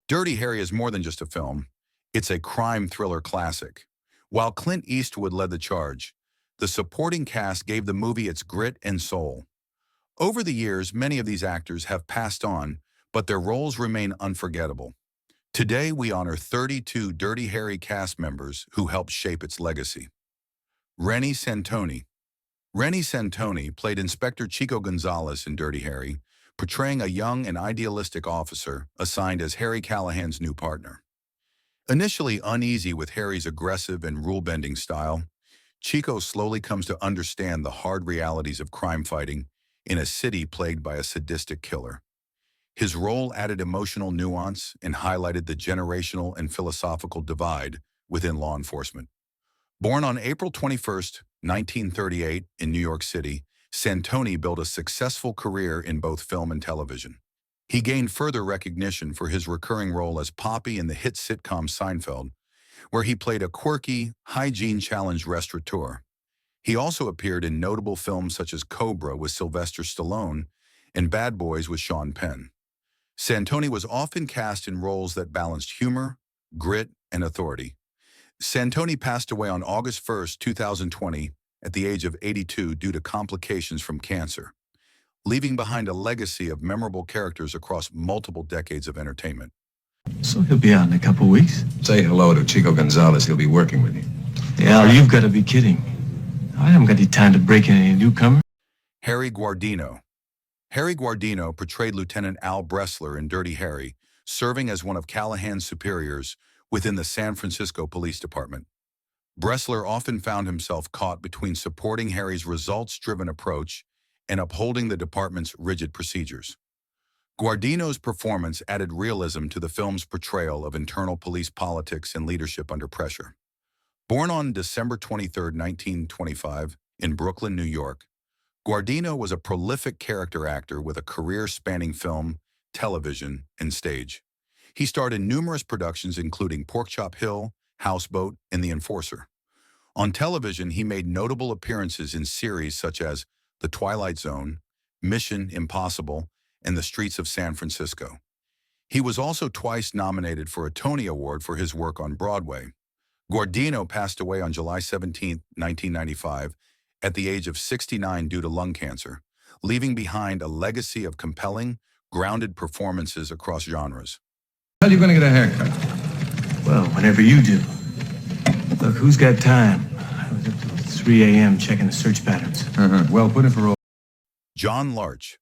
Dirty Harry is more than just a film. It's a crime thriller classic. While Clint Eastwood led the charge, the supporting cast gave the movie its grit and soul. Over the years, many of these actors have passed on, but their roles remain unforgettable. Today, we honor 32 Dirty Harry cast members who helped shape its legacy. Reni Santoni. Reni Santoni played Inspector Chico Gonzalez in Dirty Harry, portraying a young and idealistic officer assigned as Harry Callahan's new partner. Initially uneasy with Harry's aggressive and rule-bending style, Chico slowly comes to understand the hard realities of crime fighting in a city plagued by a sadistic killer. His role added emotional nuance and highlighted the generational and philosophical divide within law enforcement. Born on April 21, 1938, in New York City, Santoni built a successful career in both film and television. He gained further recognition for his recurring role as Poppy in the hit sitcom Seinfeld, where he played a quirky, hygiene-challenged restaurateur. He also appeared in notable films such as Cobra with Sylvester Stallone and Bad Boys with Sean Penn. Santoni was often cast in roles that balanced humor, grit, and authority. Santoni passed away on August 1, 2020, at the age of 82 due to complications from cancer, leaving behind a legacy of memorable characters across multiple decades of entertainment. So he'll be out in a couple weeks? Say hello to Chico Gonzalez. He'll be working with you. Yeah, you've got to be kidding. I haven't got any time to break in any newcomer. Harry Guardino. Harry Guardino portrayed Lieutenant Al Bressler in Dirty Harry, serving as one of Callahan's superiors within the San Francisco Police Department. Bressler often found himself caught between supporting Harry's results-driven approach and upholding the department's rigid procedures. Guardino's performance added realism to the film's portrayal of internal police politics and leadership under pressure. Born on December 23, 1925, in Brooklyn, New York, Guardino was a prolific character actor with a career spanning film, television, and stage. He starred in numerous productions including Porkchop Hill, Houseboat, and The Enforcer. On television, he made notable appearances in series such as The Twilight Zone, Mission Impossible, and The Streets of San Francisco. He was also twice nominated for a Tony Award for his work on Broadway. Guardino passed away on July 17, 1995, at the age of 69 due to lung cancer, leaving behind a legacy of compelling, grounded performances across genres. How are you going to get a haircut? Well, whenever you do. Look, who's got time? I was up till 3 a.m. checking the search patterns. Well, put in for all. John Larch.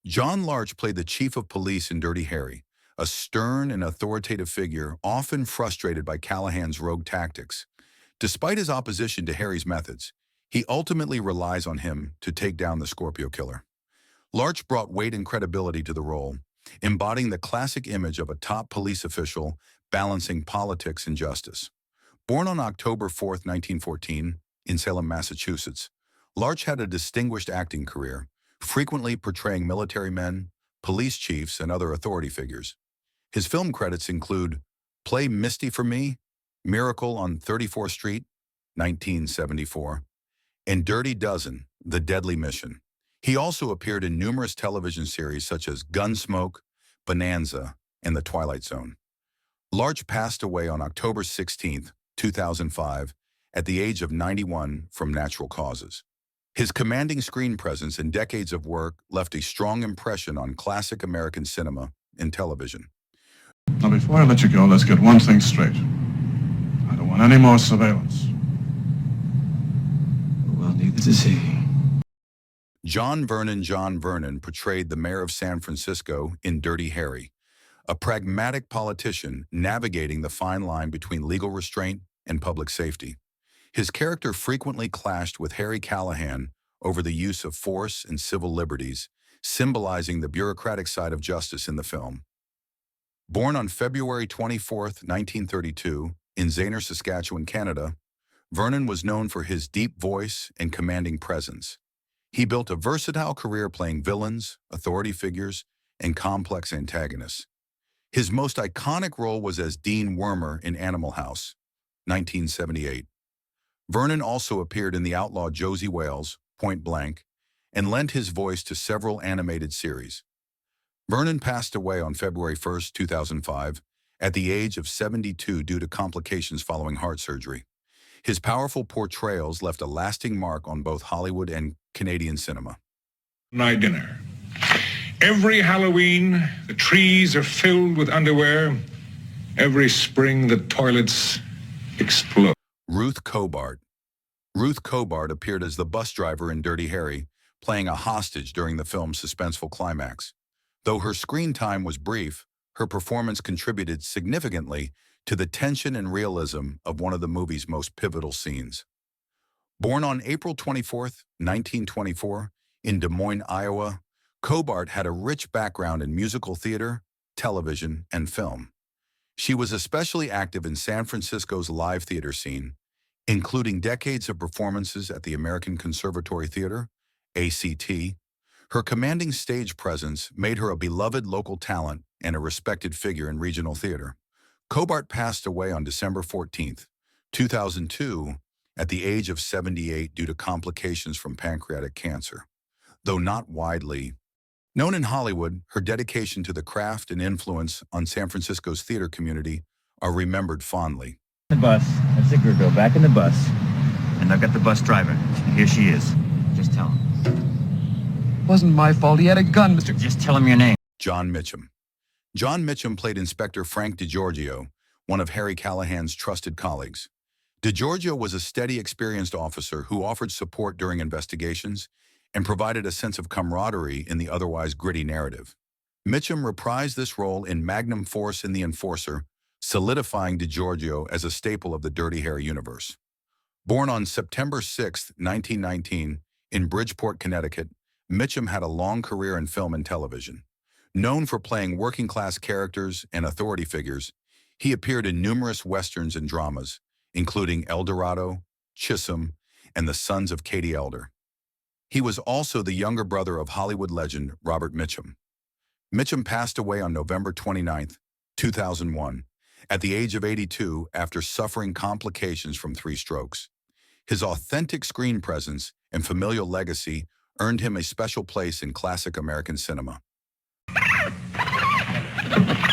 John Larch played the chief of police in Dirty Harry, a stern and authoritative figure often frustrated by Callahan's rogue tactics. Despite his opposition to Harry's methods, he ultimately relies on him to take down the Scorpio killer. Larch brought weight and credibility to the role, embodying the classic image of a top police official balancing politics and justice. Born on October 4, 1914, in Salem, Massachusetts, Larch had a distinguished acting career, frequently portraying military men, police chiefs, and other authority figures. His film credits include Play Misty for Me, Miracle on 34th Street, 1974, and Dirty Dozen, The Deadly Mission. He also appeared in numerous television series such as Gunsmoke, Bonanza, and The Twilight Zone. Larch passed away on October 16, 2005, at the age of 91 from natural causes. His commanding screen presence and decades of work left a strong impression on classic American cinema and television. Now, before I let you go, let's get one thing straight. I don't want any more surveillance. Well, neither does he. John Vernon portrayed the mayor of San Francisco in Dirty Harry, a pragmatic politician navigating the fine line between legal restraint and public safety. His character frequently clashed with Harry Callahan over the use of force and civil liberties, symbolizing the bureaucratic side of justice in the film. Born on February 24, 1932, in Zaner, Saskatchewan, Canada, Vernon was known for his deep voice and commanding presence. He built a versatile career playing villains, authority figures, and complex antagonists. His most iconic role was as Dean Wormer in Animal House, 1978. Vernon also appeared in the outlaw Josie Wales, Point Blank, and lent his voice to several animated series. Vernon passed away on February 1, 2005, at the age of 72 due to complications following heart surgery. His powerful portrayals left a lasting mark on both Hollywood and Canadian cinema. Night dinner. Every Halloween, the trees are filled with underwear. Every spring, the toilets explode. Ruth Cobart. Ruth Cobart appeared as the bus driver in Dirty Harry, playing a hostage during the film's suspenseful climax. Though her screen time was brief, her performance contributed significantly to the tension and realism of one of the movie's most pivotal scenes. Born on April 24, 1924, in Des Moines, Iowa, Cobart had a rich background in musical theater, television, and film. She was especially active in San Francisco's live theater scene, including decades of performances at the American Conservatory Theater, ACT. Her commanding stage presence made her a beloved local talent and a respected figure in regional theater. Cobart passed away on December 14, 2002, at the age of 78 due to complications from pancreatic cancer. Though not widely known in Hollywood, her dedication to the craft and influence on San Francisco's theater community are remembered fondly. The bus. That's it, girl. Back in the bus. And I've got the bus driver. And here she is. Just tell him. Wasn't my fault. He had a gun, Mr. Just tell him your name. John Mitchum. John Mitchum played Inspector Frank DiGiorgio, one of Harry Callahan's trusted colleagues. DiGiorgio was a steady, experienced officer who offered support during investigations and provided a sense of camaraderie in the otherwise gritty narrative. Mitchum reprised this role in Magnum Force in The Enforcer, solidifying DiGiorgio as a staple of the Dirty Harry universe. Born on September 6, 1919, in Bridgeport, Connecticut, Mitchum had a long career in film and television. Known for playing working-class characters and authority figures, he appeared in numerous westerns and dramas, including El Dorado, Chisholm, and The Sons of Katie Elder. He was also the younger brother of Hollywood legend Robert Mitchum. Mitchum passed away on November 29, 2001, at the age of 82 after suffering complications from 3 strokes. His authentic screen presence and familial legacy earned him a special place in classic American cinema.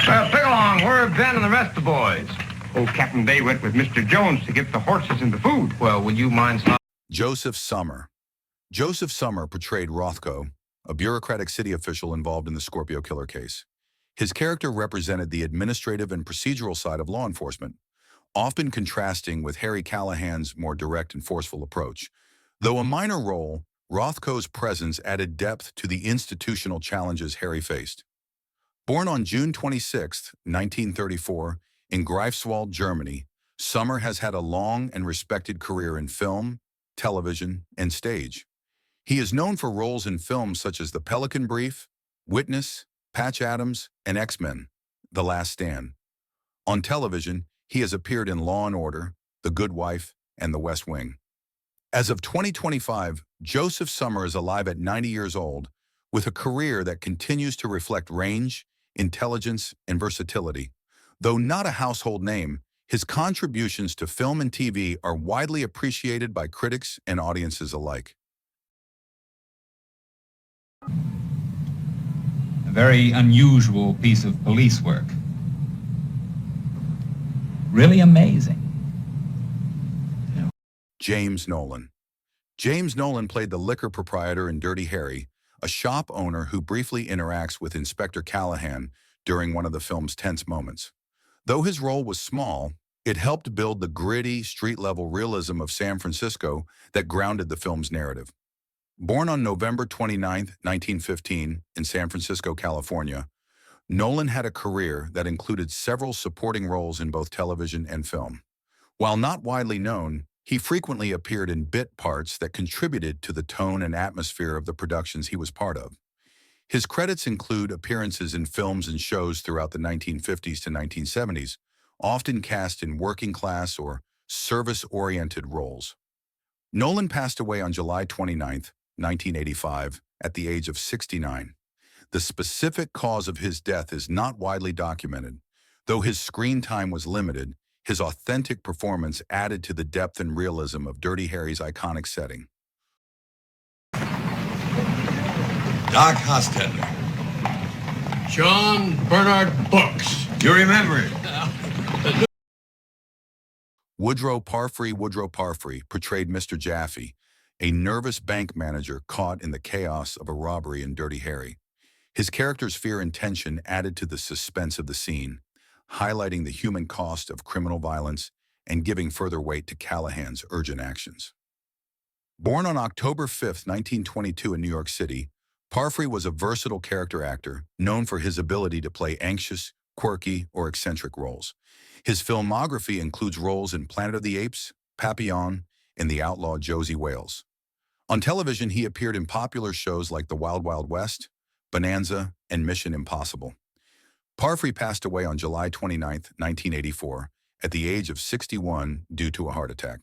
Well, pick along. Where have Ben and the rest of the boys? Oh, Captain, they went with Mr. Jones to get the horses and the food. Well, would you mind stopping? Joseph Summer. Joseph Summer portrayed Rothko, a bureaucratic city official involved in the Scorpio killer case. His character represented the administrative and procedural side of law enforcement, often contrasting with Harry Callahan's more direct and forceful approach. Though a minor role, Rothko's presence added depth to the institutional challenges Harry faced. Born on June 26, 1934, in Greifswald, Germany, Summer has had a long and respected career in film, television, and stage. He is known for roles in films such as The Pelican Brief, Witness, Patch Adams, and X-Men: The Last Stand. On television, he has appeared in Law & Order, The Good Wife, and The West Wing. As of 2025, Joseph Summer is alive at 90 years old, with a career that continues to reflect range, intelligence, and versatility. Though not a household name, his contributions to film and TV are widely appreciated by critics and audiences alike. A very unusual piece of police work. Really amazing. James Nolan. James Nolan played the liquor proprietor in Dirty Harry, a shop owner who briefly interacts with Inspector Callahan during one of the film's tense moments. Though his role was small, it helped build the gritty, street-level realism of San Francisco that grounded the film's narrative. Born on November 29, 1915, in San Francisco, California, Nolan had a career that included several supporting roles in both television and film. While not widely known, he frequently appeared in bit parts that contributed to the tone and atmosphere of the productions he was part of. His credits include appearances in films and shows throughout the 1950s to 1970s, often cast in working-class or service-oriented roles. Nolan passed away on July 29, 1985, at the age of 69. The specific cause of his death is not widely documented. Though his screen time was limited, his authentic performance added to the depth and realism of Dirty Harry's iconic setting. Doc Hostetler. John Bernard Books. You remember it? Woodrow Parfrey portrayed Mr. Jaffe, a nervous bank manager caught in the chaos of a robbery in Dirty Harry. His character's fear and tension added to the suspense of the scene, highlighting the human cost of criminal violence and giving further weight to Callahan's urgent actions. Born on October 5, 1922 in New York City, Parfrey was a versatile character actor known for his ability to play anxious, quirky, or eccentric roles. His filmography includes roles in Planet of the Apes, Papillon, and The Outlaw Josie Wales. On television, he appeared in popular shows like The Wild Wild West, Bonanza, and Mission Impossible. Parfrey passed away on July 29, 1984, at the age of 61 due to a heart attack.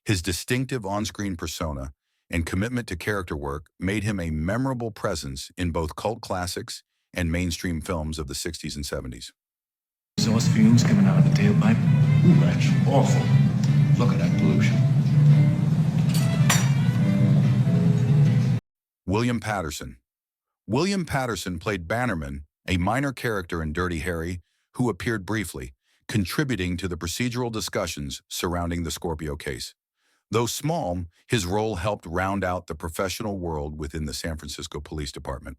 His distinctive on-screen persona and commitment to character work made him a memorable presence in both cult classics and mainstream films of the 60s and 70s. Exhaust fumes coming out of the tailpipe. Ooh, that's awful. Look at that pollution. William Patterson. William Patterson played Bannerman, a minor character in Dirty Harry, who appeared briefly, contributing to the procedural discussions surrounding the Scorpio case. Though small, his role helped round out the professional world within the San Francisco Police Department.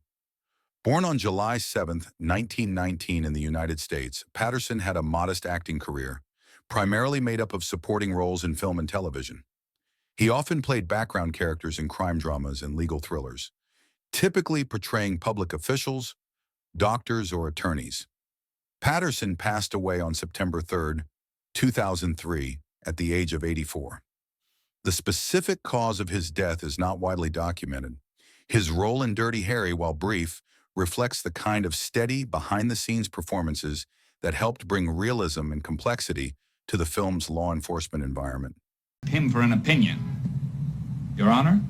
Born on July 7, 1919 in the United States, Patterson had a modest acting career, primarily made up of supporting roles in film and television. He often played background characters in crime dramas and legal thrillers, typically portraying public officials, doctors, or attorneys. Patterson passed away on September 3, 2003, at the age of 84. The specific cause of his death is not widely documented. His role in Dirty Harry, while brief, reflects the kind of steady, behind-the-scenes performances that helped bring realism and complexity to the film's law enforcement environment. Him for an opinion. Your Honor?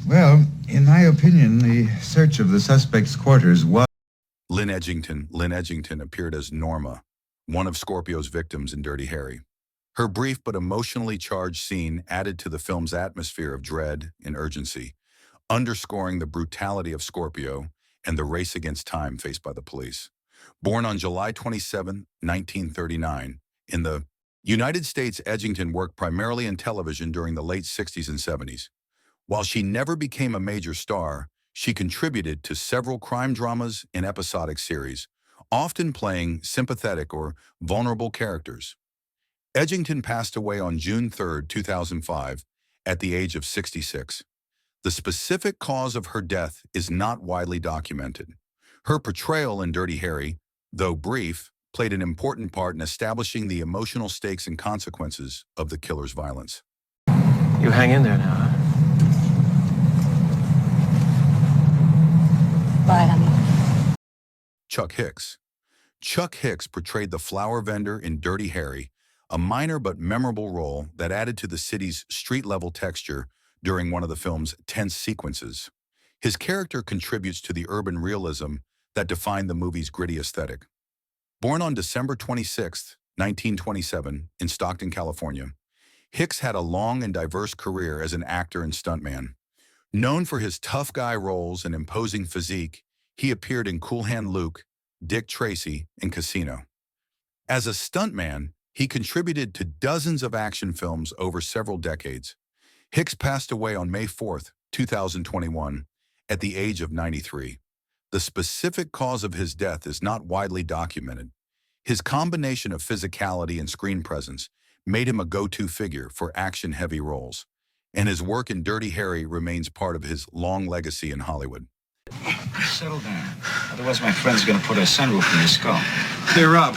Well, in my opinion, the search of the suspect's quarters was... Lynn Edgington appeared as Norma, one of Scorpio's victims in Dirty Harry. Her brief but emotionally charged scene added to the film's atmosphere of dread and urgency, underscoring the brutality of Scorpio and the race against time faced by the police. Born on July 27, 1939, in the United States, Edgington worked primarily in television during the late 60s and 70s. While she never became a major star, she contributed to several crime dramas and episodic series, often playing sympathetic or vulnerable characters. Edgington passed away on June 3, 2005, at the age of 66. The specific cause of her death is not widely documented. Her portrayal in Dirty Harry, though brief, played an important part in establishing the emotional stakes and consequences of the killer's violence. You hang in there now, huh? Bye, honey. Chuck Hicks. Chuck Hicks portrayed the flower vendor in Dirty Harry, a minor but memorable role that added to the city's street-level texture during one of the film's tense sequences. His character contributes to the urban realism that defined the movie's gritty aesthetic. Born on December 26, 1927, in Stockton, California, Hicks had a long and diverse career as an actor and stuntman. Known for his tough guy roles and imposing physique, he appeared in Cool Hand Luke, Dick Tracy, and Casino. As a stuntman, he contributed to dozens of action films over several decades. Hicks passed away on May 4, 2021, at the age of 93. The specific cause of his death is not widely documented. His combination of physicality and screen presence made him a go-to figure for action-heavy roles, and his work in Dirty Harry remains part of his long legacy in Hollywood. Settle down. Otherwise, my friend's gonna put a sunroof in your skull. Hey, Rob.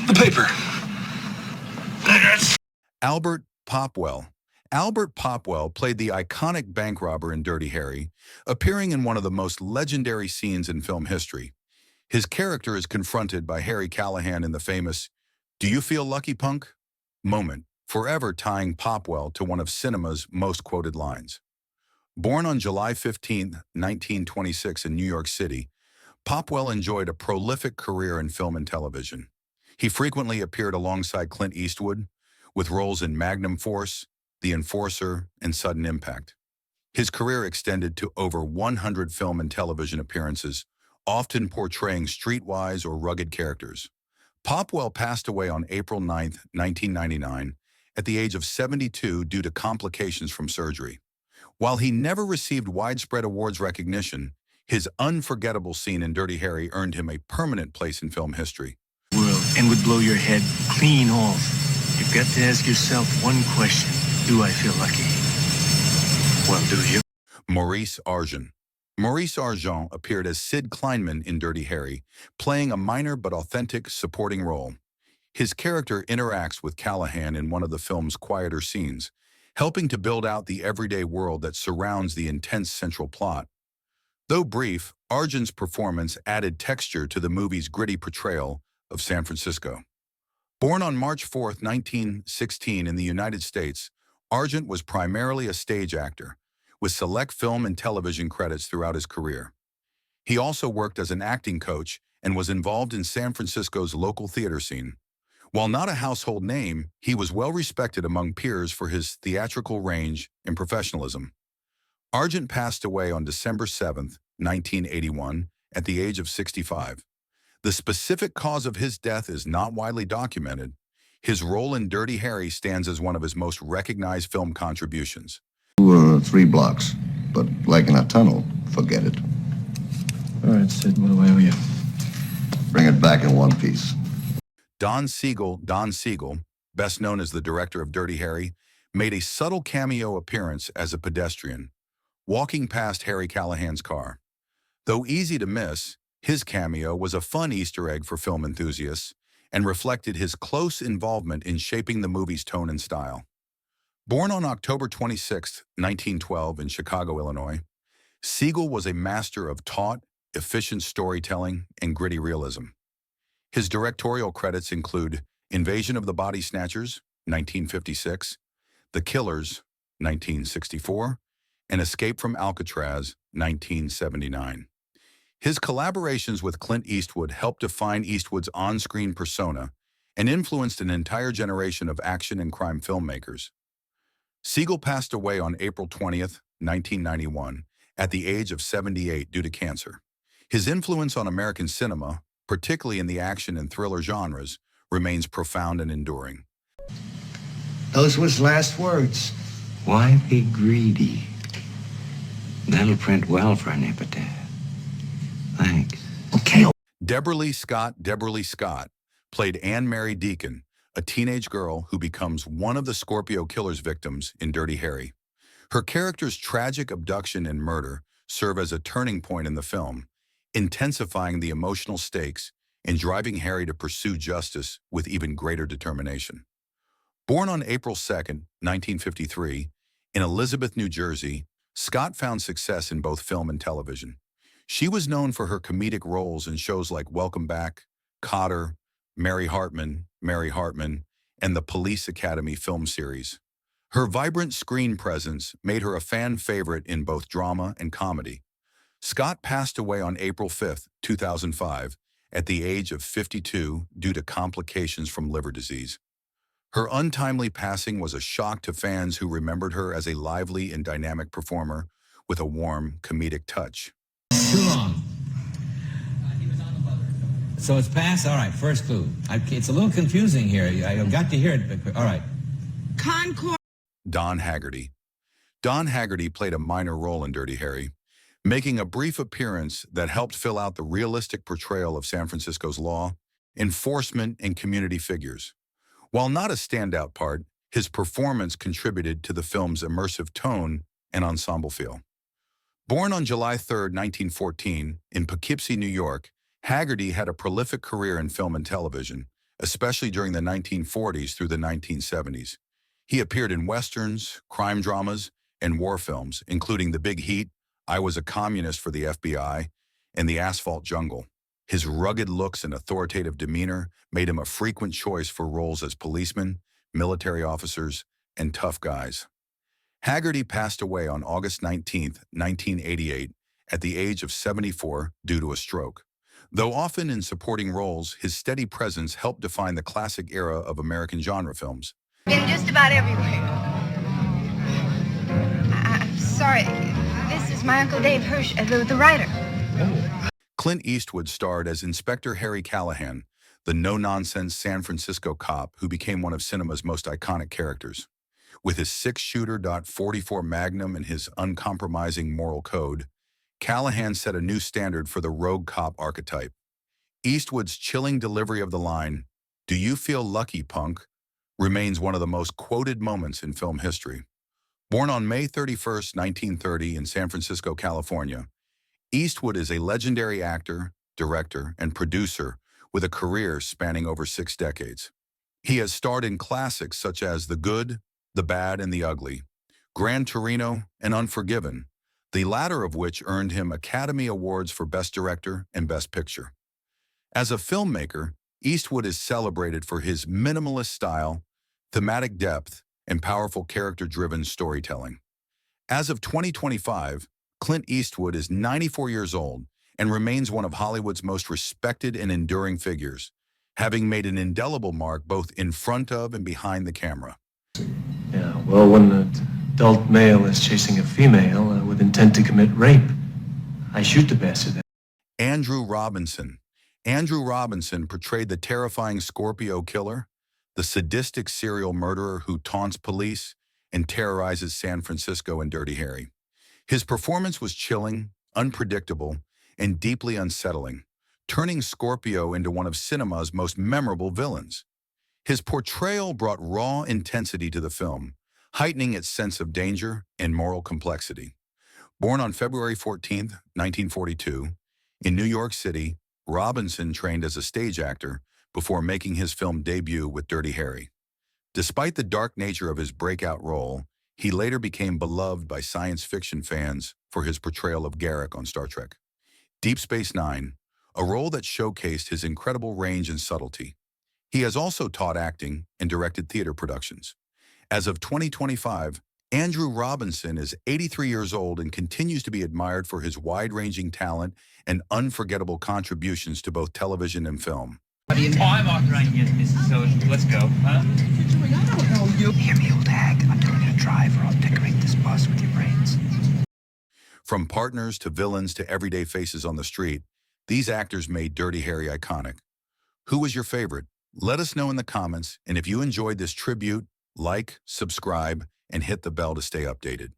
The paper. Albert Popwell. Albert Popwell played the iconic bank robber in Dirty Harry, appearing in one of the most legendary scenes in film history. His character is confronted by Harry Callahan in the famous "Do you feel lucky, punk?" moment, forever tying Popwell to one of cinema's most quoted lines. Born on July 15, 1926 in New York City, Popwell enjoyed a prolific career in film and television. He frequently appeared alongside Clint Eastwood, with roles in Magnum Force, The Enforcer, and Sudden Impact. His career extended to over 100 film and television appearances, often portraying streetwise or rugged characters. Popwell passed away on April 9, 1999, at the age of 72 due to complications from surgery. While he never received widespread awards recognition, his unforgettable scene in Dirty Harry earned him a permanent place in film history. World and would blow your head clean off. You've got to ask yourself one question. Do I feel lucky? Well, do you? Maurice Argent. Maurice Argent appeared as Sid Kleinman in Dirty Harry, playing a minor but authentic supporting role. His character interacts with Callahan in one of the film's quieter scenes, helping to build out the everyday world that surrounds the intense central plot. Though brief, Argent's performance added texture to the movie's gritty portrayal of San Francisco. Born on March 4, 1916 in the United States, Argent was primarily a stage actor, with select film and television credits throughout his career. He also worked as an acting coach and was involved in San Francisco's local theater scene. While not a household name, he was well respected among peers for his theatrical range and professionalism. Argent passed away on December 7, 1981, at the age of 65. The specific cause of his death is not widely documented. His role in Dirty Harry stands as one of his most recognized film contributions. 3 blocks, but like in a tunnel, forget it. All right, Sid, what do I owe you? Bring it back in one piece. Don Siegel, best known as the director of Dirty Harry, made a subtle cameo appearance as a pedestrian, walking past Harry Callahan's car. Though easy to miss, his cameo was a fun Easter egg for film enthusiasts and reflected his close involvement in shaping the movie's tone and style. Born on October 26, 1912 in Chicago, Illinois, Siegel was a master of taut, efficient storytelling and gritty realism. His directorial credits include Invasion of the Body Snatchers, 1956, The Killers, 1964, and Escape from Alcatraz, 1979. His collaborations with Clint Eastwood helped define Eastwood's on-screen persona and influenced an entire generation of action and crime filmmakers. Siegel passed away on April 20, 1991, at the age of 78 due to cancer. His influence on American cinema, particularly in the action and thriller genres, remains profound and enduring. Those was last words. Why be greedy? That'll print well for an epitaph. Thanks. Okay. Deborah Lee Scott played Anne Mary Deacon, a teenage girl who becomes one of the Scorpio killer's victims in Dirty Harry. Her character's tragic abduction and murder serve as a turning point in the film, intensifying the emotional stakes and driving Harry to pursue justice with even greater determination. Born on April 2, 1953, in Elizabeth, New Jersey, Scott found success in both film and television. She was known for her comedic roles in shows like Welcome Back, Cotter, Mary Hartman, and the Police Academy film series. Her vibrant screen presence made her a fan favorite in both drama and comedy. Scott passed away on April 5, 2005, at the age of 52 due to complications from liver disease. Her untimely passing was a shock to fans who remembered her as a lively and dynamic performer with a warm, comedic touch. Too long. So it's past? All right, first clue. It's a little confusing here. I've got to hear it, but all right. Concord. Don Haggerty. Don Haggerty played a minor role in Dirty Harry, making a brief appearance that helped fill out the realistic portrayal of San Francisco's law, enforcement, and community figures. While not a standout part, his performance contributed to the film's immersive tone and ensemble feel. Born on July 3, 1914, in Poughkeepsie, New York, Haggerty had a prolific career in film and television, especially during the 1940s through the 1970s. He appeared in westerns, crime dramas, and war films, including The Big Heat, I Was a Communist for the FBI, and The Asphalt Jungle. His rugged looks and authoritative demeanor made him a frequent choice for roles as policemen, military officers, and tough guys. Haggerty passed away on August 19, 1988, at the age of 74 due to a stroke. Though often in supporting roles, his steady presence helped define the classic era of American genre films. Been just about everywhere. I'm sorry. This is my Uncle Dave Hirsch, the writer. Clint Eastwood starred as Inspector Harry Callahan, the no-nonsense San Francisco cop who became one of cinema's most iconic characters. With his six-shooter .44 Magnum and his uncompromising moral code, Callahan set a new standard for the rogue cop archetype. Eastwood's chilling delivery of the line, "Do you feel lucky, punk?" remains one of the most quoted moments in film history. Born on May 31, 1930 in San Francisco, California, Eastwood is a legendary actor, director, and producer with a career spanning over 6 decades. He has starred in classics such as The Good, The Bad, and the Ugly, Gran Torino, and Unforgiven, the latter of which earned him Academy Awards for Best Director and Best Picture. As a filmmaker, Eastwood is celebrated for his minimalist style, thematic depth, and powerful character-driven storytelling. As of 2025, Clint Eastwood is 94 years old and remains one of Hollywood's most respected and enduring figures, having made an indelible mark both in front of and behind the camera. Yeah, well, when an adult male is chasing a female with intent to commit rape, I shoot the bastard. Andrew Robinson. Andrew Robinson portrayed the terrifying Scorpio killer, the sadistic serial murderer who taunts police and terrorizes San Francisco in Dirty Harry. His performance was chilling, unpredictable, and deeply unsettling, turning Scorpio into one of cinema's most memorable villains. His portrayal brought raw intensity to the film, heightening its sense of danger and moral complexity. Born on February 14, 1942, in New York City, Robinson trained as a stage actor before making his film debut with Dirty Harry. Despite the dark nature of his breakout role, he later became beloved by science fiction fans for his portrayal of Garak on Star Trek. Deep Space Nine, a role that showcased his incredible range and subtlety. He has also taught acting and directed theater productions. As of 2025, Andrew Robinson is 83 years old and continues to be admired for his wide-ranging talent and unforgettable contributions to both television and film. I'm authorizing you, Mrs. Social. Let's go, huh? Hear me, old hag. I'm telling you to drive or I'll decorate this bus with your brains. From partners to villains to everyday faces on the street, these actors made Dirty Harry iconic. Who was your favorite? Let us know in the comments, and if you enjoyed this tribute, like, subscribe, and hit the bell to stay updated.